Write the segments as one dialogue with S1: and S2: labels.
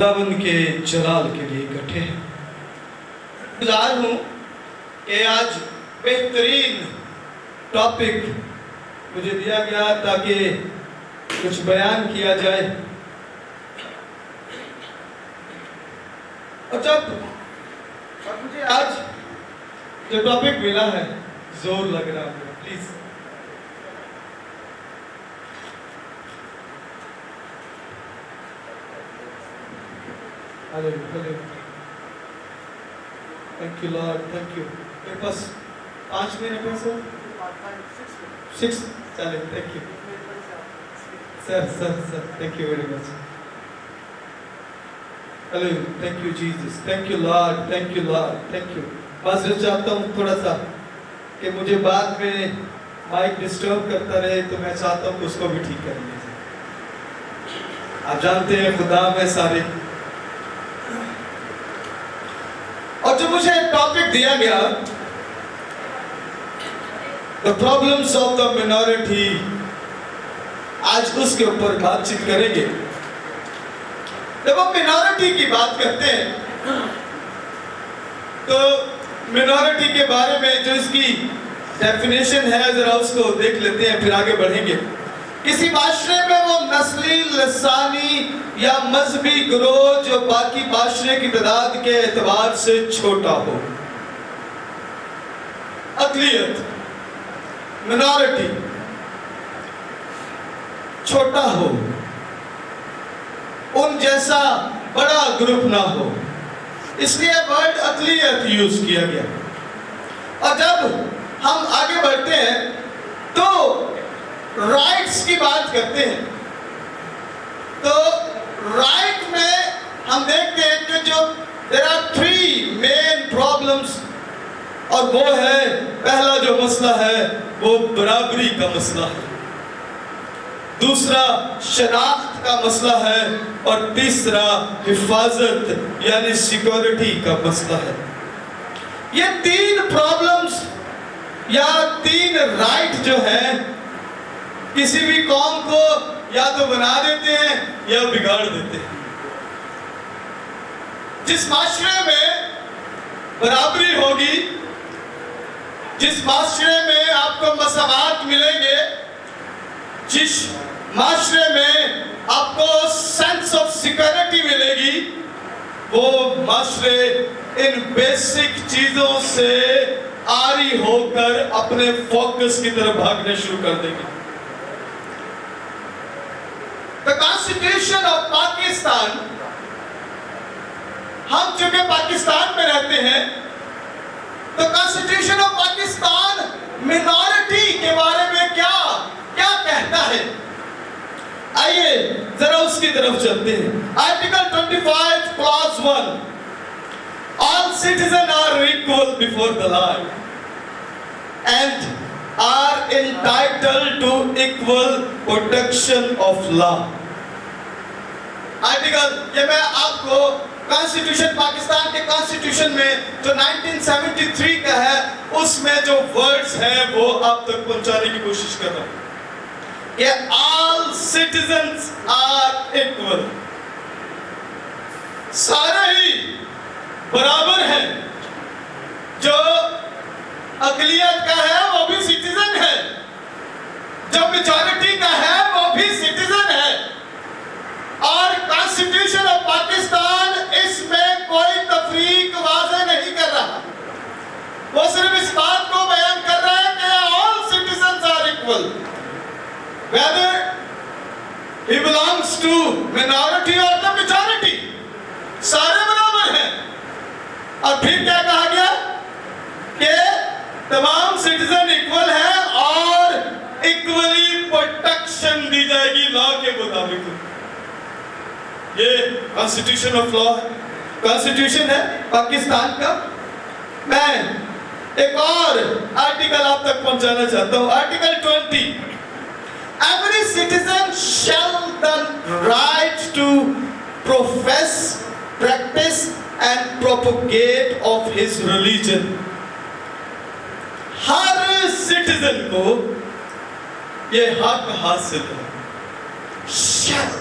S1: خداوند کے جلال کے لیے اکٹھے ہیں. گزار ہوں کہ آج بہترین ٹاپک مجھے دیا گیا تاکہ کچھ بیان کیا جائے. اور مجھے آج جو ٹاپک ملا ہے زور لگ رہا ہے. Please thank you lord, thank you. میرے پاس 5 منٹ ہے سر. 6 چلے. Thank you sir, thank you very much. Hello, thank you Jesus, thank you lord, thank you lord, thank you. معذرت چاہتا ہوں تھوڑا سا کہ مجھے بعد میں مائک ڈسٹرب کرتا رہے, تو میں چاہتا ہوں کہ اس کو بھی ٹھیک کر لیجیے. آپ جانتے ہیں خدا میں سارے. اور جو مجھے ٹاپک دیا گیا The problems of the minority, آج اس کے اوپر بات چیت کریں گے. جب ہم منورٹی کی بات کرتے ہیں تو منورٹی کے بارے میں جو اس کی ڈیفینیشن ہے ذرا اس کو دیکھ لیتے ہیں, پھر آگے بڑھیں گے. کسی معاشرے میں وہ نسلی, لسانی یا مذہبی گروہ جو باقی معاشرے کی تعداد کے اعتبار سے چھوٹا ہو. اقلیت, منورٹی, چھوٹا ہو, ان جیسا بڑا گروپ نہ ہو, اس لیے ورڈ اقلیت یوز کیا گیا. اور جب ہم آگے بڑھتے ہیں تو رائٹس کی بات کرتے ہیں, تو رائٹ میں ہم دیکھتے ہیں کہ جو there are 3 main problems, اور وہ ہے, پہلا جو مسئلہ ہے وہ برابری کا مسئلہ ہے, دوسرا شناخت کا مسئلہ ہے, اور تیسرا حفاظت یعنی سیکورٹی کا مسئلہ ہے. یہ 3 پرابلمز یا 3 رائٹ جو ہیں کسی بھی قوم کو یا تو بنا دیتے ہیں یا بگاڑ دیتے ہیں. جس معاشرے میں برابری ہوگی, جس معاشرے میں آپ کو مساوات ملیں گے, جس معاشرے میں آپ کو سینس آف سیکورٹی ملے گی, وہ معاشرے ان بیسک چیزوں سے عاری ہو کر اپنے فوکس کی طرف بھاگنے شروع کر دیں گے. The Constitution of Pakistan, ہم چونکہ پاکستان میں رہتے ہیں تو Constitution of Pakistan minority کے بارے میں کیا کہتا ہے. آئیے ذرا اس کی طرف چلتے ہیں. Article 25 Clause 1, all citizens are equal before the law and are entitled to equal protection of law. Article, یہ میں آپ کو کانسٹیٹیوشن, پاکستان کے کانسٹیٹیوشن میں جو 1973 کا ہے, اس میں جو ورڈز ہیں وہ آپ تک پہنچانے کی کوشش کر رہا ہوں کہ all citizens are equal, سارے ہی برابر ہیں. جو اقلیت کا ہے وہ بھی سٹیزن ہے, جو میجورٹی کا ہے وہ بھی سٹیزن ہے. اور کانسٹیٹیوشن آف پاکستان اس میں کوئی تفریق واضح نہیں کر رہا, وہ صرف اس بات کو بیان کر رہا ہے کہ all citizens are equal whether he belongs to minority or the majority, سارے برابر ہیں. اور پھر کیا کہا گیا کہ تمام سٹیزن ایکول ہیں اور ایکولی پروٹیکشن دی جائے گی لا کے مطابق. یہ کانسٹیٹیوشن آف لا ہے, کانسٹیٹیوشن ہے پاکستان کا. میں ایک اور آرٹیکل آپ تک پہنچانا چاہتا ہوں. Article 20, every citizen shall the right to profess, practice and propagate of his religion. Hare citizen کو یہ حق حاصل ہے. shall,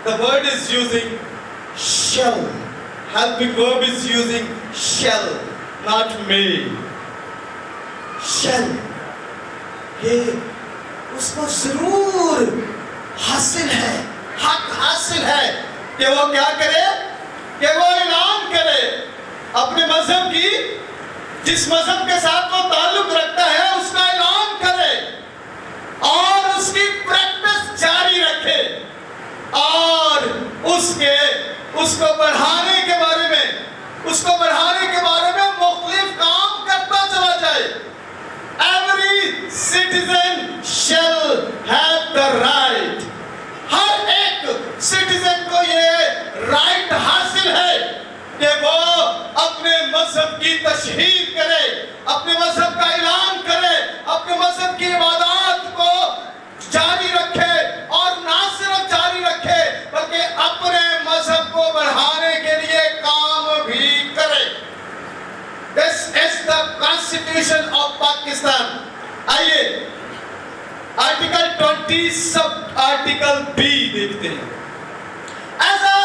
S1: the word is using shall. Helping verb is using shall, not may. Shall. یہ اس کو ضرور حاصل ہے، حق حاصل ہے کہ وہ کیا کرے، کہ وہ اعلان کرے اپنے مذہب کی، جس مذہب کے ساتھ وہ تعلق رکھتا ہے اس کا اعلان کرے اور اس کی پریکٹس جاری رکھے اور اس کو بڑھانے کے بارے میں مختلف کام کرتا چلا جائے. Every citizen shall have the right. ہر ایک سٹیزن کو یہ رائٹ حاصل ہے کہ وہ اپنے مذہب کی تشہیر کرے، اپنے مذہب کا اعلان کرے، اپنے مذہب کی عبادات کو جاری رکھے اور نہ صرف جاری رکھے بلکہ اپنے مذہب کو بڑھانے کے لیے کام بھی کرے. This is the Constitution of Pakistan. آئیے آرٹیکل 20 سب آرٹیکل B دیکھتے ہیں. As a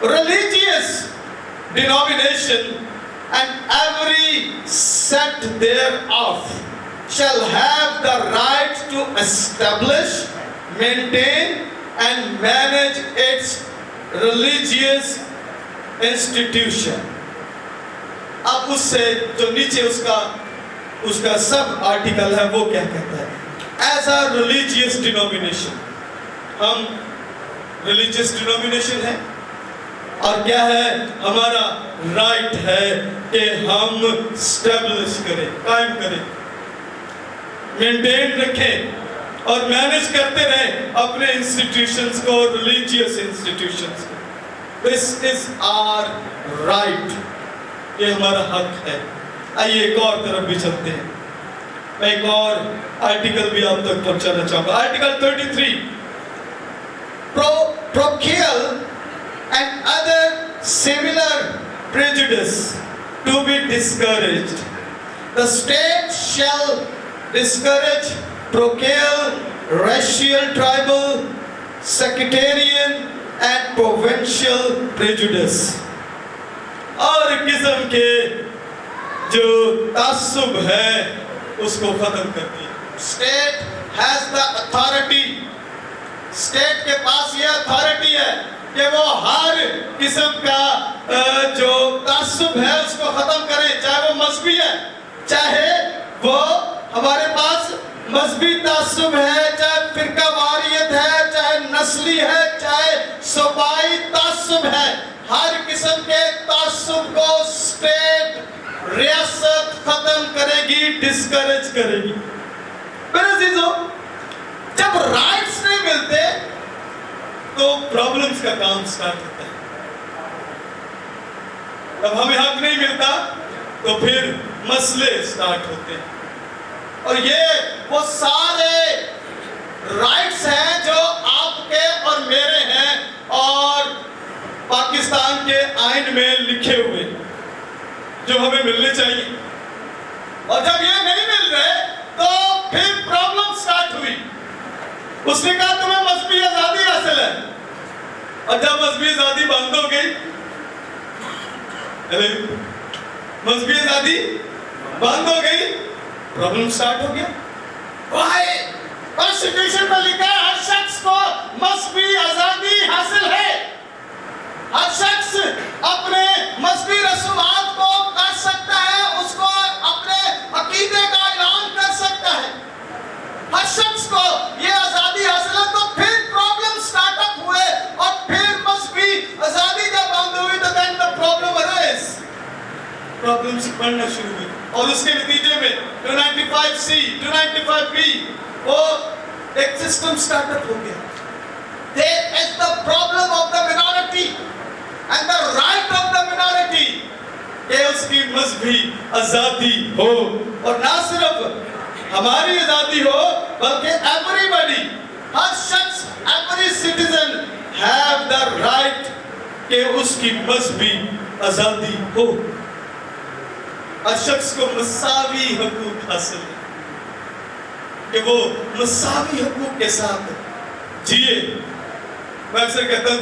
S1: religious denomination and every sect thereof shall have the right to establish, maintain and manage its religious institution. اب اس سے جو نیچے اس کا سب آرٹیکل ہے وہ کیا کہتا ہے؟ As a religious denomination. ہم religious denomination ہے اور کیا ہے؟ ہمارا رائٹ ہے کہ ہم اسٹیبلش کریں، قائم کریں، مینٹین رکھیں اور مینیج کرتے رہیں اپنے انسٹیٹیوشنز کو، ریلیجیس انسٹیٹیوشنز کو. This is our right. یہ ہمارا حق ہے. آئیے ایک اور طرف بھی چلتے ہیں. میں ایک اور آرٹیکل بھی آپ تک پہنچانا چاہوں گا. Article 33. Procreal and other similar prejudice to be discouraged. The state shall discourage procreal, racial, tribal, sectarian and provincial prejudice. اور قسم کے جو تعصب ہے اس کو ختم کر دیا. State has the authority. State کے پاس یہ authority ہے کہ وہ ہر قسم کا جو تعصب ہے اس کو ختم کرے، چاہے وہ مذہبی ہے، چاہے وہ ہمارے پاس مذہبی تعصب ہے، چاہے فرقہ واریت ہے، چاہے نسلی ہے، چاہے صوبائی تعصب ہے. ہر قسم کے تعصب کو اسٹیٹ، ریاست ختم کرے گی، ڈسکریج کرے گی. میرے عزیزو، جب رائٹس نہیں ملتے تو پرابلمز کا کام سٹارٹ ہوتا ہے. جب ہمیں حق نہیں ملتا تو پھر مسئلے سٹارٹ ہوتے ہیں. اور یہ وہ سارے رائٹس ہیں جو آپ کے اور میرے ہیں اور پاکستان کے آئین میں لکھے ہوئے جو ہمیں ملنے چاہیے. اور جب یہ نہیں مل رہے تو پھر پرابلم سٹارٹ ہوئی. اس نے کہا تمہیں مذہبی آزادی حاصل ہے، اور جب مذہبی آزادی بند ہو گئی، مذہبی آزادی بند ہو گئی، پرابلم سٹارٹ ہو گیا. وائی کانسٹیٹیوشن میں لکھا ہے ہر شخص کو مذہبی آزادی حاصل ہے. ہر شخص اپنے مذہبی رسومات کو کر سکتا ہے، اس کو اپنے عقیدے کا اعلان کر سکتا ہے. ہر شخص کو یہ آزادی حاصل ہے. تو پھر پرابلم سٹارٹ اپ ہوئے اور پھر مذہبی آزادی جب بند ہوئی تو then the problem arose. Problems بڑھنا شروع ہوئی اور اس کے نتیجے میں 295C 295B وہ ایک سسٹم سٹارٹ اپ ہو گیا. There is the problem of the minority and the right of the minority کہ اس کی مذہبی آزادی ہو، اور نہ صرف ہماری آزادی ہو بلکہ everybody، ہر شخص، every citizen have the right کہ اس کی مذہبی آزادی ہو. ہر شخص کو مساوی حقوق حاصل ہے کہ وہ مساوی حقوق کے ساتھ جیے. میں اکثر کہتا ہوں